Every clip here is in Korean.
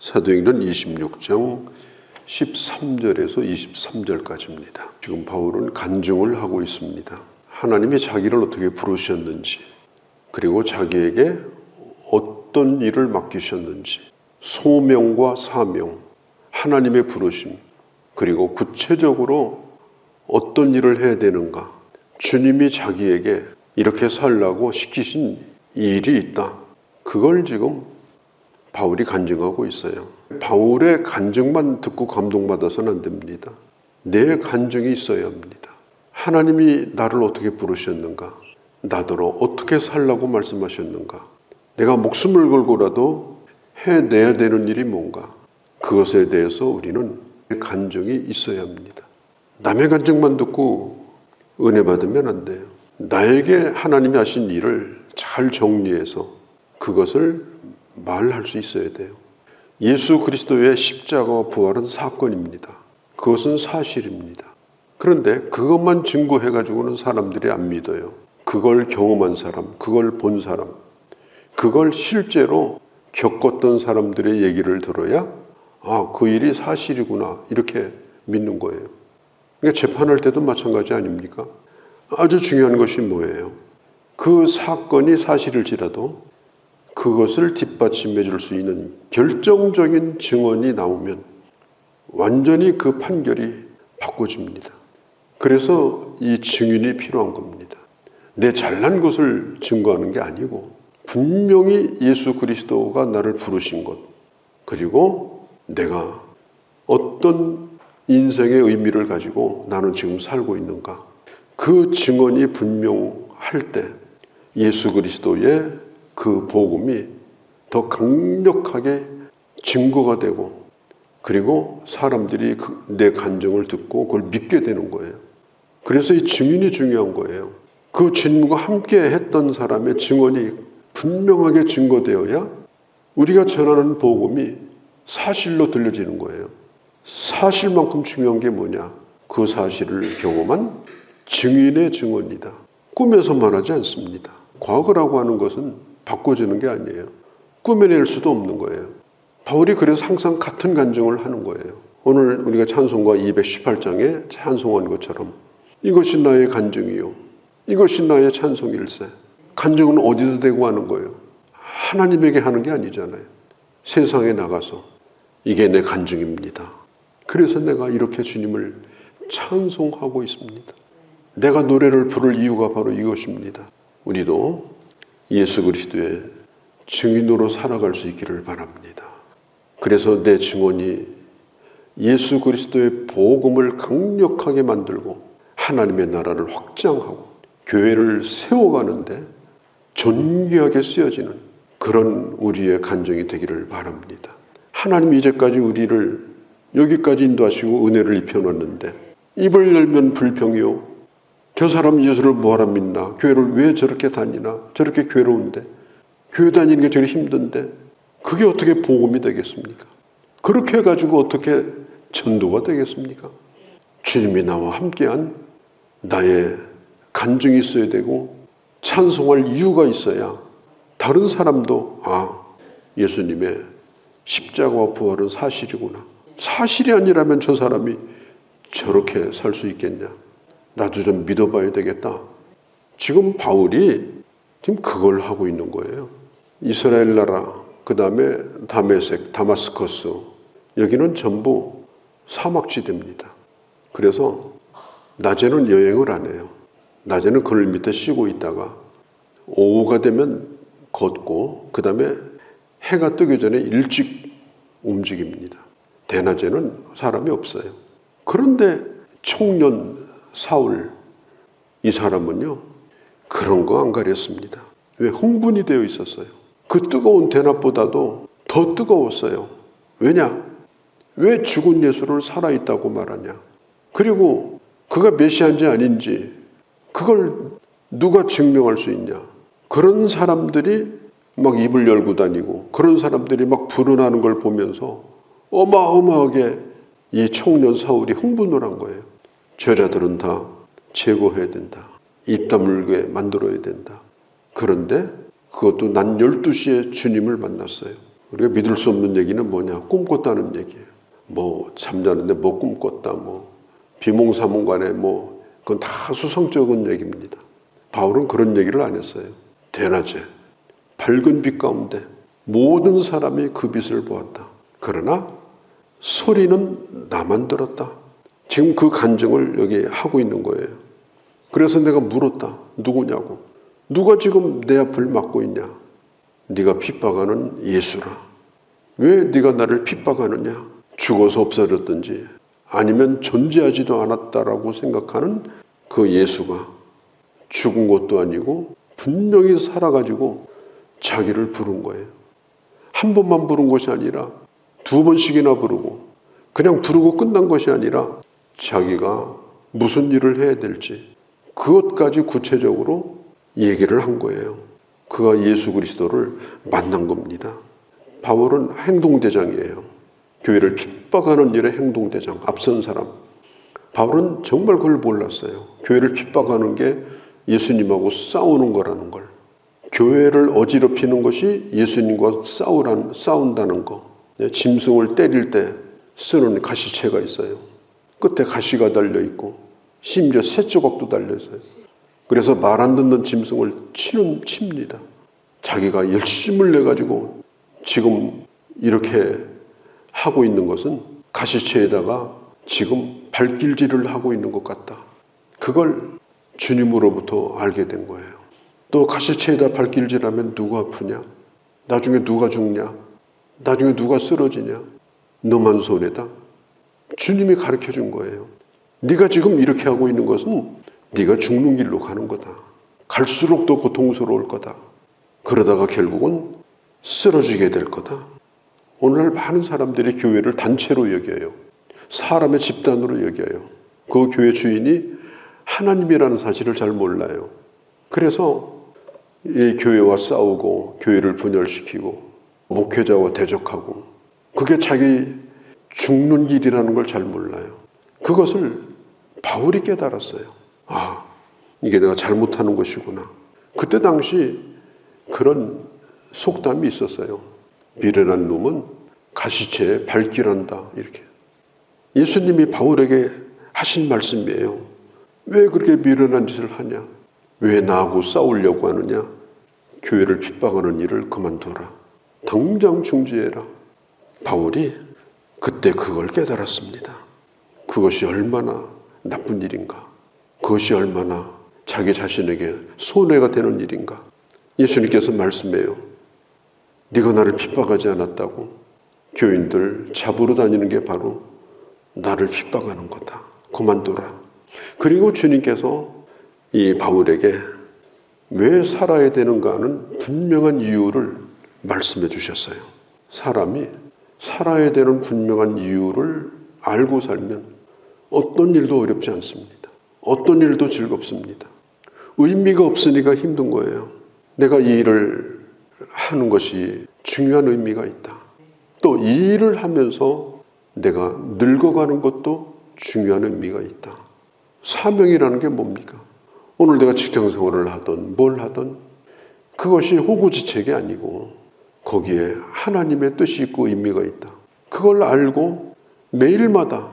사도행전 26장 13절에서 23절까지입니다. 지금 바울은 간증을 하고 있습니다. 하나님이 자기를 어떻게 부르셨는지, 그리고 자기에게 어떤 일을 맡기셨는지, 소명과 사명, 하나님의 부르심, 그리고 구체적으로 어떤 일을 해야 되는가, 주님이 자기에게 이렇게 살라고 시키신 일이 있다. 그걸 지금 바울이 간증하고 있어요. 바울의 간증만 듣고 감동받아서는 안 됩니다. 내 간증이 있어야 합니다. 하나님이 나를 어떻게 부르셨는가, 나더러 어떻게 살라고 말씀하셨는가, 내가 목숨을 걸고라도 해내야 되는 일이 뭔가, 그것에 대해서 우리는 간증이 있어야 합니다. 남의 간증만 듣고 은혜 받으면 안 돼요. 나에게 하나님이 하신 일을 잘 정리해서 그것을 말할 수 있어야 돼요. 예수 그리스도의 십자가와 부활은 사건입니다. 그것은 사실입니다. 그런데 그것만 증거해가지고는 사람들이 안 믿어요. 그걸 경험한 사람, 그걸 본 사람, 그걸 실제로 겪었던 사람들의 얘기를 들어야 그 일이 사실이구나 이렇게 믿는 거예요. 그러니까 재판할 때도 마찬가지 아닙니까? 아주 중요한 것이 뭐예요? 그 사건이 사실일지라도 그것을 뒷받침해 줄 수 있는 결정적인 증언이 나오면 완전히 그 판결이 바꿔집니다. 그래서 이 증인이 필요한 겁니다. 내 잘난 것을 증거하는 게 아니고 분명히 예수 그리스도가 나를 부르신 것, 그리고 내가 어떤 인생의 의미를 가지고 나는 지금 살고 있는가, 그 증언이 분명할 때 예수 그리스도의 그 복음이 더 강력하게 증거가 되고, 그리고 사람들이 내 간증을 듣고 그걸 믿게 되는 거예요. 그래서 이 증인이 중요한 거예요. 그 주님과 함께 했던 사람의 증언이 분명하게 증거되어야 우리가 전하는 복음이 사실로 들려지는 거예요. 사실만큼 중요한 게 뭐냐? 그 사실을 경험한 증인의 증언이다. 꿈에서 말하지 않습니다. 과거라고 하는 것은 바꿔주는 게 아니에요. 꾸며낼 수도 없는 거예요. 바울이 그래서 항상 같은 간증을 하는 거예요. 오늘 우리가 찬송가 218장에 찬송한 것처럼 이것이 나의 간증이요, 이것이 나의 찬송일세. 간증은 어디서 대고 하는 거예요? 하나님에게 하는 게 아니잖아요. 세상에 나가서 이게 내 간증입니다. 그래서 내가 이렇게 주님을 찬송하고 있습니다. 내가 노래를 부를 이유가 바로 이것입니다. 우리도 예수 그리스도의 증인으로 살아갈 수 있기를 바랍니다. 그래서 내 증언이 예수 그리스도의 복음을 강력하게 만들고 하나님의 나라를 확장하고 교회를 세워가는데 존귀하게 쓰여지는 그런 우리의 간증이 되기를 바랍니다. 하나님이 이제까지 우리를 여기까지 인도하시고 은혜를 입혀놨는데 입을 열면 불평이요, 저 사람 예수를 뭐하러 믿나, 교회를 왜 저렇게 다니나, 저렇게 괴로운데, 교회 다니는 게 저렇게 힘든데, 그게 어떻게 복음이 되겠습니까? 그렇게 해가지고 어떻게 전도가 되겠습니까? 주님이 나와 함께한 나의 간증이 있어야 되고 찬송할 이유가 있어야 다른 사람도 예수님의 십자가와 부활은 사실이구나, 사실이 아니라면 저 사람이 저렇게 살 수 있겠냐, 나도 좀 믿어봐야 되겠다. 지금 바울이 지금 그걸 하고 있는 거예요. 이스라엘 나라, 그 다음에 다메섹, 다마스커스, 여기는 전부 사막지대입니다. 그래서 낮에는 여행을 안 해요. 낮에는 그늘 밑에 쉬고 있다가 오후가 되면 걷고, 그 다음에 해가 뜨기 전에 일찍 움직입니다. 대낮에는 사람이 없어요. 그런데 청년 사울, 이 사람은요 그런 거 안 가렸습니다. 왜? 흥분이 되어 있었어요. 그 뜨거운 대낮보다도 더 뜨거웠어요. 왜냐? 왜 죽은 예수를 살아있다고 말하냐? 그리고 그가 메시아인지 아닌지 그걸 누가 증명할 수 있냐? 그런 사람들이 막 입을 열고 다니고 그런 사람들이 막 불어나는 걸 보면서 어마어마하게 이 청년 사울이 흥분을 한 거예요. 저자들은 다 제거해야 된다, 입 다물게 만들어야 된다. 그런데 그것도 난 12시에 주님을 만났어요. 우리가 믿을 수 없는 얘기는 뭐냐? 꿈꿨다는 얘기예요. 뭐 잠자는데 뭐 꿈꿨다, 뭐 비몽사몽간에 뭐 그건 다 수상쩍은 얘기입니다. 바울은 그런 얘기를 안 했어요. 대낮에 밝은 빛 가운데 모든 사람이 그 빛을 보았다. 그러나 소리는 나만 들었다. 지금 그 간증을 여기 하고 있는 거예요. 그래서 내가 물었다. 누구냐고. 누가 지금 내 앞을 막고 있냐? 네가 핍박하는 예수라. 왜 네가 나를 핍박하느냐? 죽어서 없어졌든지 아니면 존재하지도 않았다라고 생각하는 그 예수가 죽은 것도 아니고 분명히 살아가지고 자기를 부른 거예요. 한 번만 부른 것이 아니라 두 번씩이나 부르고 그냥 부르고 끝난 것이 아니라 자기가 무슨 일을 해야 될지 그것까지 구체적으로 얘기를 한 거예요. 그가 예수 그리스도를 만난 겁니다. 바울은 행동대장이에요. 교회를 핍박하는 일의 행동대장, 앞선 사람. 바울은 정말 그걸 몰랐어요. 교회를 핍박하는 게 예수님하고 싸우는 거라는 걸. 교회를 어지럽히는 것이 예수님과 싸운다는 거. 짐승을 때릴 때 쓰는 가시채가 있어요. 끝에 가시가 달려있고 심지어 새 조각도 달려있어요. 그래서 말 안 듣는 짐승을 칩니다. 자기가 열심을 내가지고 지금 이렇게 하고 있는 것은 가시채에다가 지금 발길질을 하고 있는 것 같다. 그걸 주님으로부터 알게 된 거예요. 또 가시채에다 발길질하면 누가 아프냐? 나중에 누가 죽냐? 나중에 누가 쓰러지냐? 너만 손해다. 주님이 가르쳐 준 거예요. 네가 지금 이렇게 하고 있는 것은 네가 죽는 길로 가는 거다. 갈수록 더 고통스러울 거다. 그러다가 결국은 쓰러지게 될 거다. 오늘날 많은 사람들이 교회를 단체로 여겨요. 사람의 집단으로 여겨요. 그 교회 주인이 하나님이라는 사실을 잘 몰라요. 그래서 이 교회와 싸우고 교회를 분열시키고 목회자와 대적하고 그게 자기 죽는 길이라는 걸 잘 몰라요. 그것을 바울이 깨달았어요. 아, 이게 내가 잘못하는 것이구나. 그때 당시 그런 속담이 있었어요. 미련한 놈은 가시채에 발길한다. 이렇게. 예수님이 바울에게 하신 말씀이에요. 왜 그렇게 미련한 짓을 하냐? 왜 나하고 싸우려고 하느냐? 교회를 핍박하는 일을 그만둬라. 당장 중지해라. 바울이 그때 그걸 깨달았습니다. 그것이 얼마나 나쁜 일인가? 그것이 얼마나 자기 자신에게 손해가 되는 일인가? 예수님께서 말씀해요. 네가 나를 핍박하지 않았다고? 교인들 잡으러 다니는 게 바로 나를 핍박하는 거다. 그만둬라. 그리고 주님께서 이 바울에게 왜 살아야 되는가 하는 분명한 이유를 말씀해 주셨어요. 사람이 살아야 되는 분명한 이유를 알고 살면 어떤 일도 어렵지 않습니다. 어떤 일도 즐겁습니다. 의미가 없으니까 힘든 거예요. 내가 이 일을 하는 것이 중요한 의미가 있다. 또 이 일을 하면서 내가 늙어가는 것도 중요한 의미가 있다. 사명이라는 게 뭡니까? 오늘 내가 직장생활을 하든 뭘 하든 그것이 호구지책이 아니고 거기에 하나님의 뜻이 있고 의미가 있다. 그걸 알고 매일마다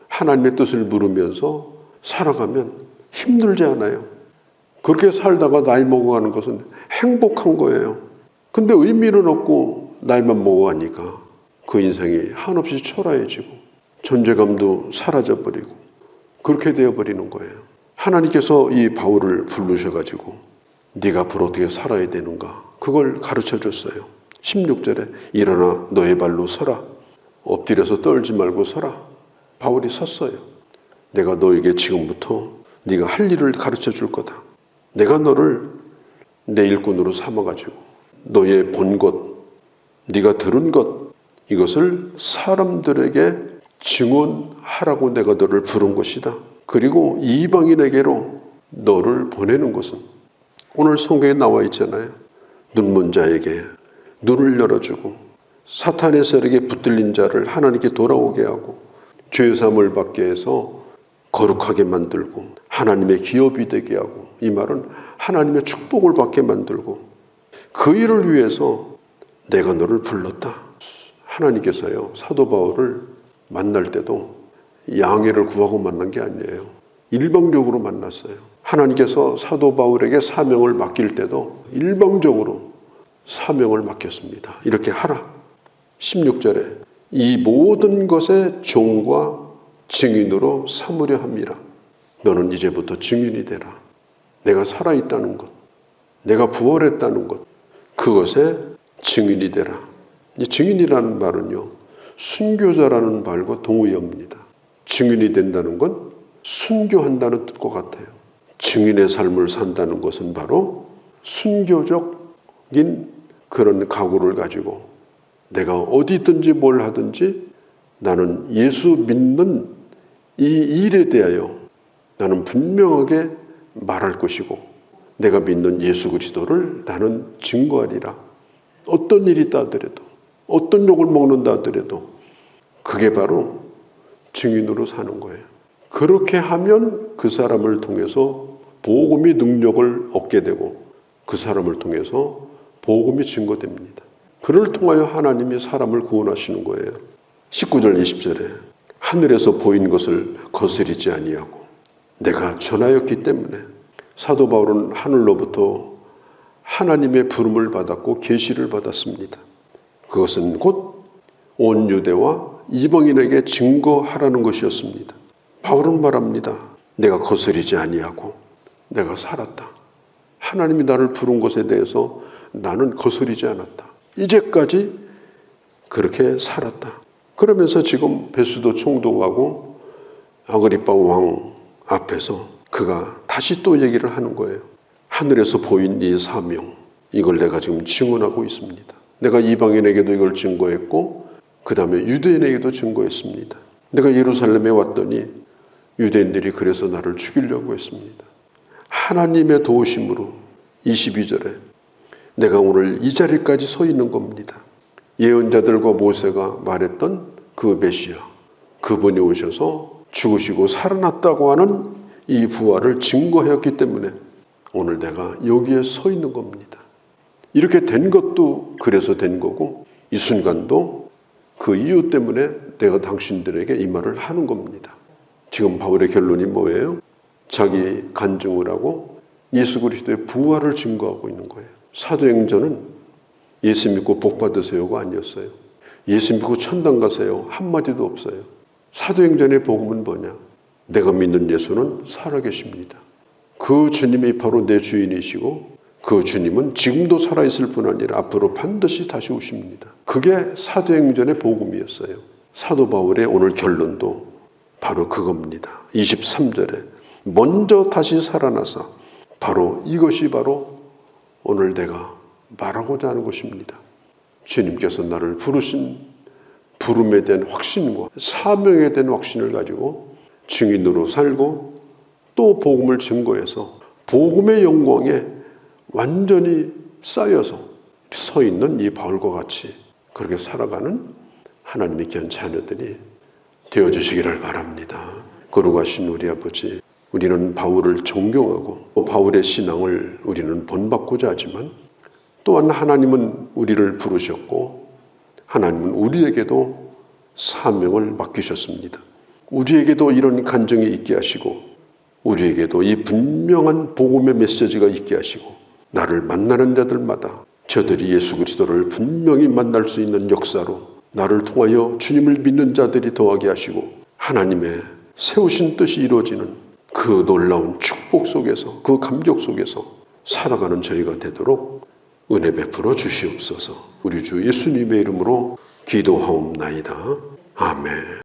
하나님의 뜻을 물으면서 살아가면 힘들지 않아요. 그렇게 살다가 나이 먹어가는 것은 행복한 거예요. 근데 의미는 없고 나이만 먹어가니까 그 인생이 한없이 초라해지고 존재감도 사라져버리고 그렇게 되어버리는 거예요. 하나님께서 이 바울을 부르셔가지고 네가 앞으로 어떻게 살아야 되는가 그걸 가르쳐줬어요. 16절에 일어나 너의 발로 서라. 엎드려서 떨지 말고 서라. 바울이 섰어요. 내가 너에게 지금부터 네가 할 일을 가르쳐 줄 거다. 내가 너를 내 일꾼으로 삼아가지고 너의 본 것, 네가 들은 것 이것을 사람들에게 증언하라고 내가 너를 부른 것이다. 그리고 이방인에게로 너를 보내는 것은 오늘 성경에 나와 있잖아요. 눈먼 자에게 눈을 열어주고 사탄의 세력에 붙들린 자를 하나님께 돌아오게 하고 죄사함을 받게 해서 거룩하게 만들고 하나님의 기업이 되게 하고 이 말은 하나님의 축복을 받게 만들고 그 일을 위해서 내가 너를 불렀다. 하나님께서요, 사도 바울을 만날 때도 양해를 구하고 만난 게 아니에요. 일방적으로 만났어요. 하나님께서 사도 바울에게 사명을 맡길 때도 일방적으로 사명을 맡겼습니다. 이렇게 하라. 16절에 이 모든 것의 종과 증인으로 삼으려 함이라. 너는 이제부터 증인이 되라. 내가 살아있다는 것, 내가 부활했다는 것, 그것에 증인이 되라. 이 증인이라는 말은요, 순교자라는 말과 동의어입니다. 증인이 된다는 건 순교한다는 뜻과 같아요. 증인의 삶을 산다는 것은 바로 순교적인 그런 각오를 가지고 내가 어디든지 뭘 하든지 나는 예수 믿는 이 일에 대하여 나는 분명하게 말할 것이고 내가 믿는 예수 그리스도를 나는 증거하리라. 어떤 일이 있다 하더라도 어떤 욕을 먹는다 하더라도 그게 바로 증인으로 사는 거예요. 그렇게 하면 그 사람을 통해서 복음의 능력을 얻게 되고 그 사람을 통해서 복음이 증거됩니다. 그를 통하여 하나님이 사람을 구원하시는 거예요. 19절 20절에 하늘에서 보인 것을 거스리지 아니하고 내가 전하였기 때문에 사도 바울은 하늘로부터 하나님의 부름을 받았고 계시를 받았습니다. 그것은 곧 온 유대와 이방인에게 증거하라는 것이었습니다. 바울은 말합니다. 내가 거스리지 아니하고 내가 살았다. 하나님이 나를 부른 것에 대해서 나는 거스리지 않았다. 이제까지 그렇게 살았다. 그러면서 지금 베스도 총독하고 아그리빠 왕 앞에서 그가 다시 또 얘기를 하는 거예요. 하늘에서 보인 이 사명, 이걸 내가 지금 증언하고 있습니다. 내가 이방인에게도 이걸 증거했고 그 다음에 유대인에게도 증거했습니다. 내가 예루살렘에 왔더니 유대인들이 그래서 나를 죽이려고 했습니다. 하나님의 도우심으로 22절에 내가 오늘 이 자리까지 서 있는 겁니다. 예언자들과 모세가 말했던 그 메시아, 그분이 오셔서 죽으시고 살아났다고 하는 이 부활을 증거하였기 때문에 오늘 내가 여기에 서 있는 겁니다. 이렇게 된 것도 그래서 된 거고 이 순간도 그 이유 때문에 내가 당신들에게 이 말을 하는 겁니다. 지금 바울의 결론이 뭐예요? 자기 간증을 하고 예수 그리스도의 부활을 증거하고 있는 거예요. 사도행전은 예수 믿고 복 받으세요가 아니었어요. 예수 믿고 천당 가세요 한마디도 없어요. 사도행전의 복음은 뭐냐? 내가 믿는 예수는 살아계십니다. 그 주님이 바로 내 주인이시고 그 주님은 지금도 살아있을 뿐 아니라 앞으로 반드시 다시 오십니다. 그게 사도행전의 복음이었어요. 사도 바울의 오늘 결론도 바로 그겁니다. 23절에 먼저 다시 살아나서 바로 이것이 바로 오늘 내가 말하고자 하는 것입니다. 주님께서 나를 부르신 부름에 대한 확신과 사명에 대한 확신을 가지고 증인으로 살고 또 복음을 증거해서 복음의 영광에 완전히 쌓여서 서 있는 이 바울과 같이 그렇게 살아가는 하나님의 귀한 자녀들이 되어주시기를 바랍니다. 거룩하신 우리 아버지, 우리는 바울을 존경하고 바울의 신앙을 우리는 본받고자 하지만 또한 하나님은 우리를 부르셨고 하나님은 우리에게도 사명을 맡기셨습니다. 우리에게도 이런 간증이 있게 하시고 우리에게도 이 분명한 복음의 메시지가 있게 하시고 나를 만나는 자들마다 저들이 예수 그리스도를 분명히 만날 수 있는 역사로 나를 통하여 주님을 믿는 자들이 더하게 하시고 하나님의 세우신 뜻이 이루어지는 그 놀라운 축복 속에서 그 감격 속에서 살아가는 저희가 되도록 은혜 베풀어 주시옵소서. 우리 주 예수님의 이름으로 기도하옵나이다. 아멘.